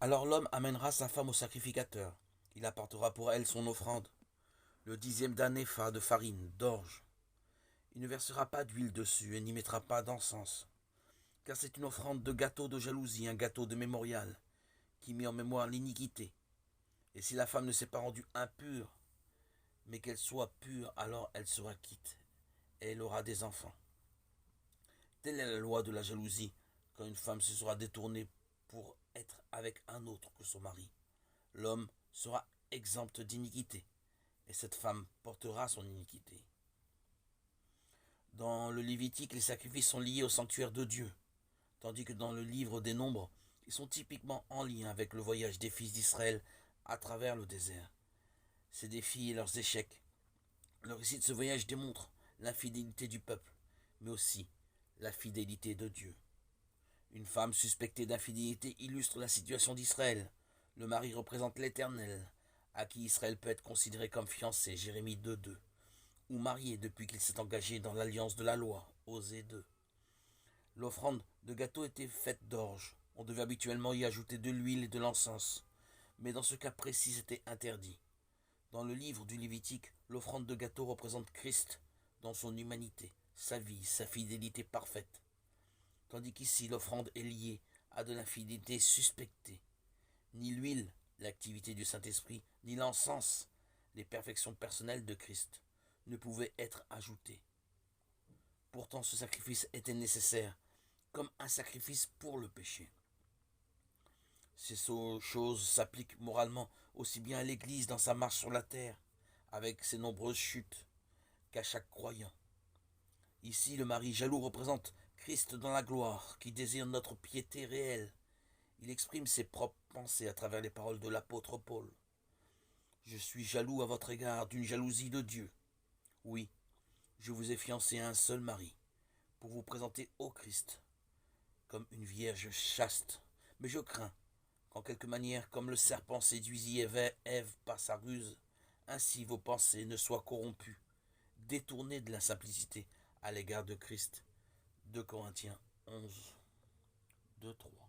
Alors l'homme amènera sa femme au sacrificateur. Il apportera pour elle son offrande, le 10e d'un épha de farine, d'orge. Il ne versera pas d'huile dessus et n'y mettra pas d'encens, car c'est une offrande de gâteau de jalousie, un gâteau de mémorial, qui met en mémoire l'iniquité. Et si la femme ne s'est pas rendue impure, mais qu'elle soit pure, alors elle sera quitte, et elle aura des enfants. Telle est la loi de la jalousie, quand une femme se sera détournée pour être avec un autre que son mari. L'homme sera exempt d'iniquité, et cette femme portera son iniquité. Dans le Lévitique, les sacrifices sont liés au sanctuaire de Dieu, tandis que dans le livre des Nombres, ils sont typiquement en lien avec le voyage des fils d'Israël à travers le désert. Ces défis et leurs échecs. Le récit de ce voyage démontre l'infidélité du peuple, mais aussi la fidélité de Dieu. Une femme suspectée d'infidélité illustre la situation d'Israël. Le mari représente l'Éternel, à qui Israël peut être considéré comme fiancé, Jérémie 2.2, ou marié depuis qu'il s'est engagé dans l'alliance de la loi, Osée 2. L'offrande de gâteau était faite d'orge. On devait habituellement y ajouter de l'huile et de l'encens, mais dans ce cas précis c'était interdit. Dans le livre du Lévitique, l'offrande de gâteau représente Christ dans son humanité, sa vie, sa fidélité parfaite, tandis qu'ici l'offrande est liée à de l'infidélité suspectée. Ni l'huile, l'activité du Saint-Esprit, ni l'encens, les perfections personnelles de Christ, ne pouvaient être ajoutées. Pourtant ce sacrifice était nécessaire, comme un sacrifice pour le péché. Ces choses s'appliquent moralement aussi bien à l'Église dans sa marche sur la terre, avec ses nombreuses chutes, qu'à chaque croyant. Ici, le mari jaloux représente Christ dans la gloire, qui désire notre piété réelle. Il exprime ses propres pensées à travers les paroles de l'apôtre Paul. Je suis jaloux à votre égard d'une jalousie de Dieu. Oui, je vous ai fiancé à un seul mari, pour vous présenter au Christ, comme une vierge chaste. Mais je crains qu'en quelque manière, comme le serpent séduisit Ève par sa ruse, ainsi vos pensées ne soient corrompues, détournées de la simplicité à l'égard de Christ. 2 Corinthiens 11, 2, 3.